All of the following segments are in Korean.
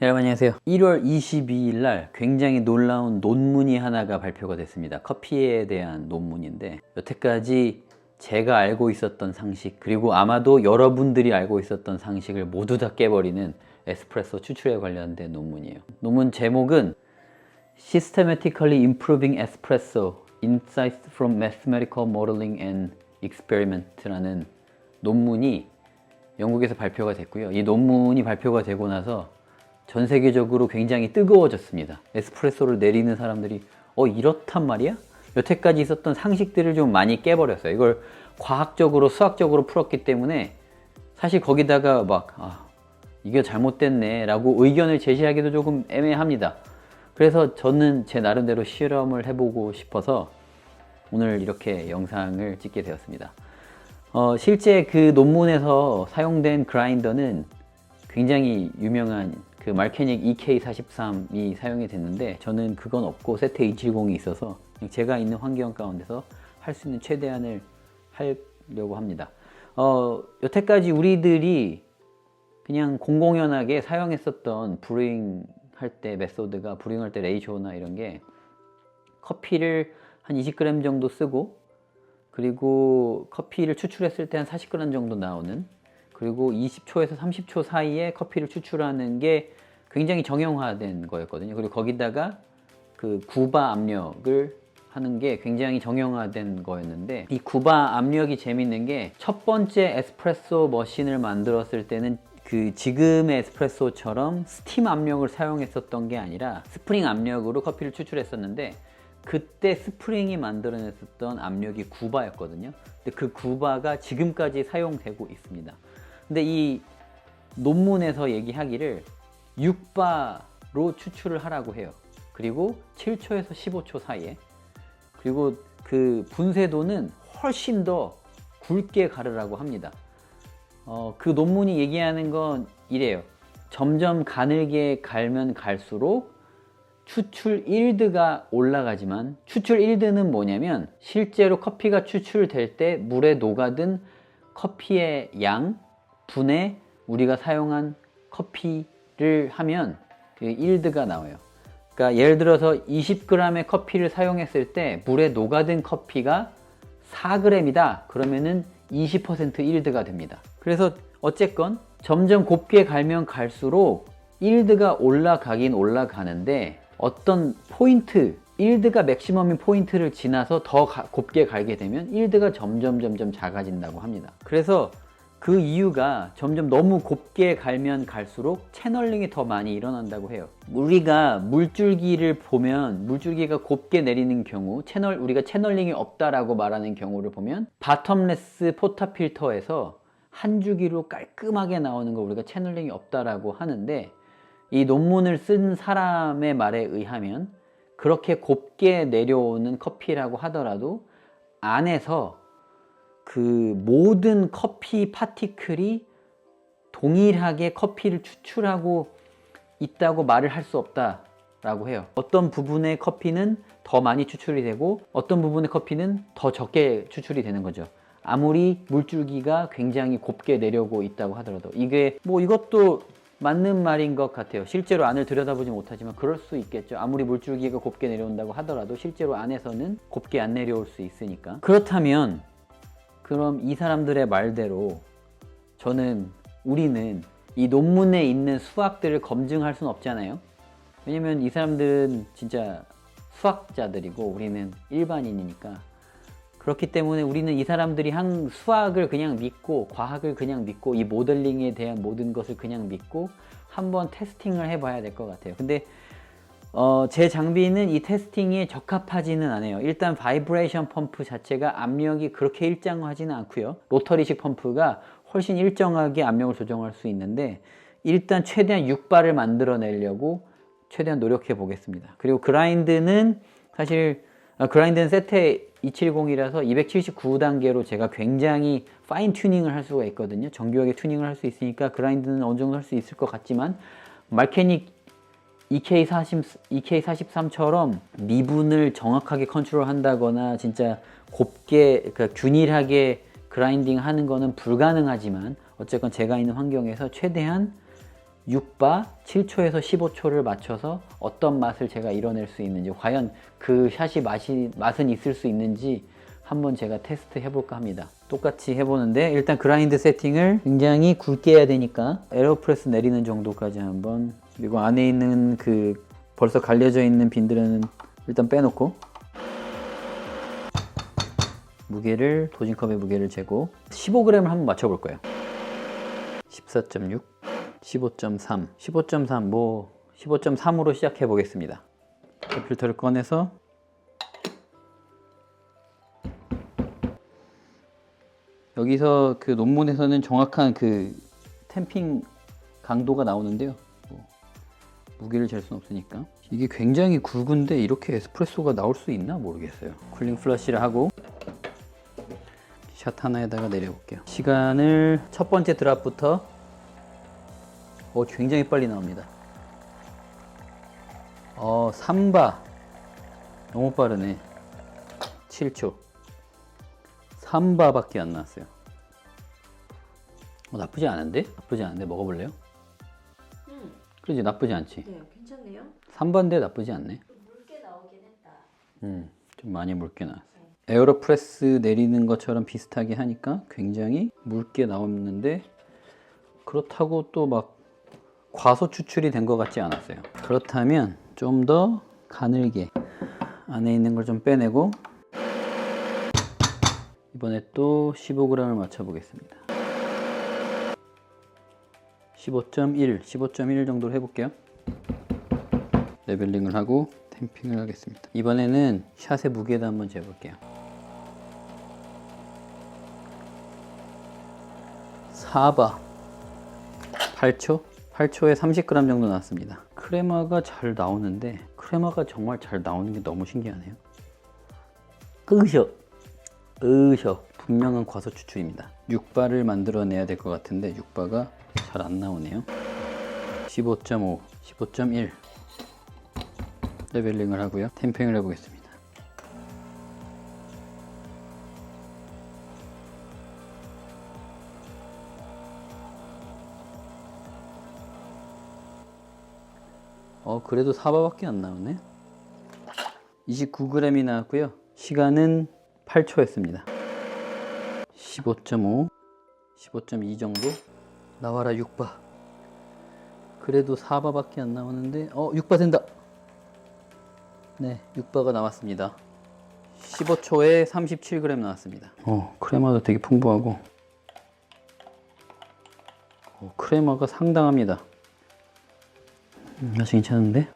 네, 여러분 안녕하세요. 1월 22일 날 굉장히 놀라운 논문이 하나가 발표가 됐습니다. 커피에 대한 논문인데, 여태까지 제가 알고 있었던 상식, 그리고 아마도 여러분들이 알고 있었던 상식을 모두 다 깨버리는 에스프레소 추출에 관련된 논문이에요. 논문 제목은 Systematically Improving Espresso Insights from Mathematical Modeling and Experiment라는 논문이 영국에서 발표가 됐고요. 이 논문이 발표가 되고 나서 전 세계적으로 굉장히 뜨거워졌습니다. 에스프레소를 내리는 사람들이 이렇단 말이야? 여태까지 있었던 상식들을 좀 많이 깨버렸어요. 이걸 과학적으로 수학적으로 풀었기 때문에 사실 거기다가 이게 잘못됐네 라고 의견을 제시하기도 조금 애매합니다. 그래서 저는 제 나름대로 실험을 해보고 싶어서 오늘 이렇게 영상을 찍게 되었습니다. 실제 그 논문에서 사용된 그라인더는 굉장히 유명한 그 말케닉 EK43이 사용이 됐는데, 저는 그건 없고 세테 270이 있어서 제가 있는 환경 가운데서 할 수 있는 최대한을 하려고 합니다. 여태까지 우리들이 그냥 공공연하게 사용했었던 브루잉 할 때 메소드가, 브루잉 할 때 레이쇼나 이런 게 커피를 한 20g 정도 쓰고, 그리고 커피를 추출했을 때 한 40g 정도 나오는, 그리고 20초에서 30초 사이에 커피를 추출하는 게 굉장히 정형화된 거였거든요. 그리고 거기다가 그 구바 압력을 하는 게 굉장히 정형화된 거였는데, 이 구바 압력이 재밌는 게 첫 번째 에스프레소 머신을 만들었을 때는 그 지금의 에스프레소처럼 스팀 압력을 사용했었던 게 아니라 스프링 압력으로 커피를 추출했었는데, 그때 스프링이 만들어냈었던 압력이 구바였거든요. 근데 그 구바가 지금까지 사용되고 있습니다. 근데 이 논문에서 얘기하기를 6바로 추출을 하라고 해요. 그리고 7초에서 15초 사이에. 그리고 그 분쇄도는 훨씬 더 굵게 가르라고 합니다. 그 논문이 얘기하는 건 이래요. 점점 가늘게 갈면 갈수록 추출 일드가 올라가지만, 추출 일드는 뭐냐면 실제로 커피가 추출될 때 물에 녹아든 커피의 양 분에 우리가 사용한 커피를 하면 그 일드가 나와요. 그러니까 예를 들어서 20g의 커피를 사용했을 때 물에 녹아든 커피가 4g이다 그러면은 20% 일드가 됩니다. 그래서 어쨌건 점점 곱게 갈면 갈수록 일드가 올라가긴 올라가는데, 어떤 포인트, 일드가 맥시멈인 포인트를 지나서 더 곱게 갈게 되면 일드가 점점 작아진다고 합니다. 그래서 그 이유가 점점 너무 곱게 갈면 갈수록 채널링이 더 많이 일어난다고 해요. 우리가 물줄기를 보면, 물줄기가 곱게 내리는 경우, 우리가 채널링이 없다라고 말하는 경우를 보면 바텀레스 포타필터에서 한 주기로 깔끔하게 나오는 거 우리가 채널링이 없다라고 하는데, 이 논문을 쓴 사람의 말에 의하면 그렇게 곱게 내려오는 커피라고 하더라도 안에서 그 모든 커피 파티클이 동일하게 커피를 추출하고 있다고 말을 할 수 없다라고 해요. 어떤 부분의 커피는 더 많이 추출이 되고 어떤 부분의 커피는 더 적게 추출이 되는 거죠. 아무리 물줄기가 굉장히 곱게 내려오고 있다고 하더라도. 이게 이것도 맞는 말인 것 같아요. 실제로 안을 들여다보지 못하지만 그럴 수 있겠죠. 아무리 물줄기가 곱게 내려온다고 하더라도 실제로 안에서는 곱게 안 내려올 수 있으니까. 그렇다면 그럼 이 사람들의 말대로 우리는 이 논문에 있는 수학들을 검증할 수는 없잖아요. 왜냐면 이 사람들은 진짜 수학자들이고 우리는 일반인이니까. 그렇기 때문에 우리는 이 사람들이 한 수학을 그냥 믿고, 과학을 그냥 믿고, 이 모델링에 대한 모든 것을 그냥 믿고 한번 테스팅을 해봐야 될 것 같아요. 근데 제 장비는 이 테스팅에 적합하지는 않아요. 일단 바이브레이션 펌프 자체가 압력이 그렇게 일정하지는 않고요. 로터리식 펌프가 훨씬 일정하게 압력을 조정할 수 있는데, 일단 최대한 6바를 만들어내려고 최대한 노력해 보겠습니다. 그리고 그라인드는 세테 270이라서 279단계로 제가 굉장히 파인 튜닝을 할 수가 있거든요. 정교하게 튜닝을 할 수 있으니까 그라인드는 어느 정도 할 수 있을 것 같지만, 말케닉 EK43처럼 미분을 정확하게 컨트롤 한다거나 진짜 곱게, 그러니까 균일하게 그라인딩 하는 거는 불가능하지만, 어쨌건 제가 있는 환경에서 최대한 6바 7초에서 15초를 맞춰서 어떤 맛을 제가 이뤄낼 수 있는지, 과연 그 샷이 맛은 있을 수 있는지 한번 제가 테스트 해볼까 합니다. 똑같이 해보는데 일단 그라인드 세팅을 굉장히 굵게 해야 되니까 에어로프레스 내리는 정도까지 한번, 그리고 안에 있는 그 벌써 갈려져 있는 빈들은 일단 빼놓고 무게를, 도징컵의 무게를 재고 15g을 한번 맞춰볼 거예요. 14.6, 15.3, 15.3, 뭐 15.3으로 시작해 보겠습니다. 필터를 꺼내서 여기서 그 논문에서는 정확한 그 탬핑 강도가 나오는데요. 뭐 무게를 잴 수는 없으니까. 이게 굉장히 굵은데 이렇게 에스프레소가 나올 수 있나 모르겠어요. 쿨링 플러시를 하고 샷 하나에다가 내려볼게요. 시간을 첫 번째 드랍부터 굉장히 빨리 나옵니다. 3바 너무 빠르네. 7초 3바밖에 안 나왔어요. 나쁘지 않은데? 나쁘지 않은데 먹어볼래요? 그러지, 나쁘지 않지? 네, 괜찮네요. 3바인데 나쁘지 않네. 좀 묽게 나오긴 했다. 좀 많이 묽게 나왔어요. 에어로프레스 내리는 것처럼 비슷하게 하니까 굉장히 묽게 나오는데, 그렇다고 또 막 과소 추출이 된 것 같지 않았어요. 그렇다면 좀 더 가늘게 안에 있는 걸 좀 빼내고 이번에 또 15g을 맞춰 보겠습니다. 15.1 정도로 해볼게요. 레벨링을 하고 탬핑을 하겠습니다. 이번에는 샷의 무게도 한번 재볼게요. 4바 8초에 30g 정도 나왔습니다. 크레마가 잘 나오는데, 크레마가 정말 잘 나오는 게 너무 신기하네요. 으셔 분명한 과소 추출입니다. 6바를 만들어내야 될 것 같은데 6바가 잘 안 나오네요. 15.5, 15.1 레벨링을 하고요. 탬핑을 해보겠습니다. 그래도 4바밖에 안 나오네. 29g이 나왔고요. 시간은 8초였습니다. 15.5, 15.2 정도. 나와라 6바. 그래도 4바밖에 안 나오는데 6바 된다. 네, 6바가 나왔습니다. 15초에 37g 나왔습니다. 크레마도 되게 풍부하고 크레마가 상당합니다. 아주 괜찮은데?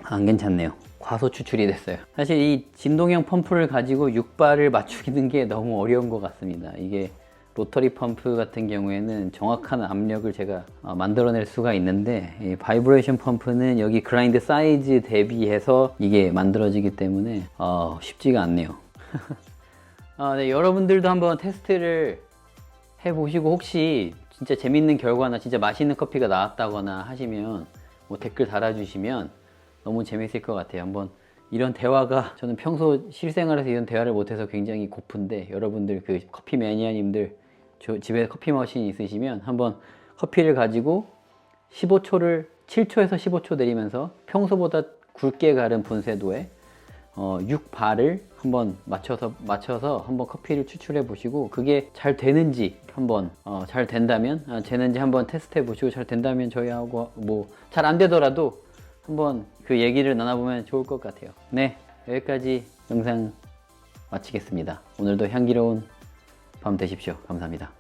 안 괜찮네요. 과소 추출이 됐어요. 사실 이 진동형 펌프를 가지고 6바를 맞추는 게 너무 어려운 것 같습니다. 이게 로터리 펌프 같은 경우에는 정확한 압력을 제가 만들어낼 수가 있는데, 이 바이브레이션 펌프는 여기 그라인드 사이즈 대비해서 이게 만들어지기 때문에 쉽지가 않네요. 네, 여러분들도 한번 테스트를 해보시고 혹시 진짜 재밌는 결과나 진짜 맛있는 커피가 나왔다거나 하시면 뭐 댓글 달아주시면 너무 재밌을 것 같아요. 한번 이런 대화가, 저는 평소 실생활에서 이런 대화를 못해서 굉장히 고픈데, 여러분들 그 커피 매니아님들 집에 커피 머신이 있으시면 한번 커피를 가지고 7초에서 15초 내리면서 평소보다 굵게 가른 분쇄도에 6바를 한번 맞춰서 한번 커피를 추출해 보시고, 그게 잘 되는지 한번 잘 된다면 되는지 한번 테스트 해 보시고, 잘 된다면 저희하고, 뭐 잘 안 되더라도 한번 그 얘기를 나눠보면 좋을 것 같아요. 네, 여기까지 영상 마치겠습니다. 오늘도 향기로운 밤 되십시오. 감사합니다.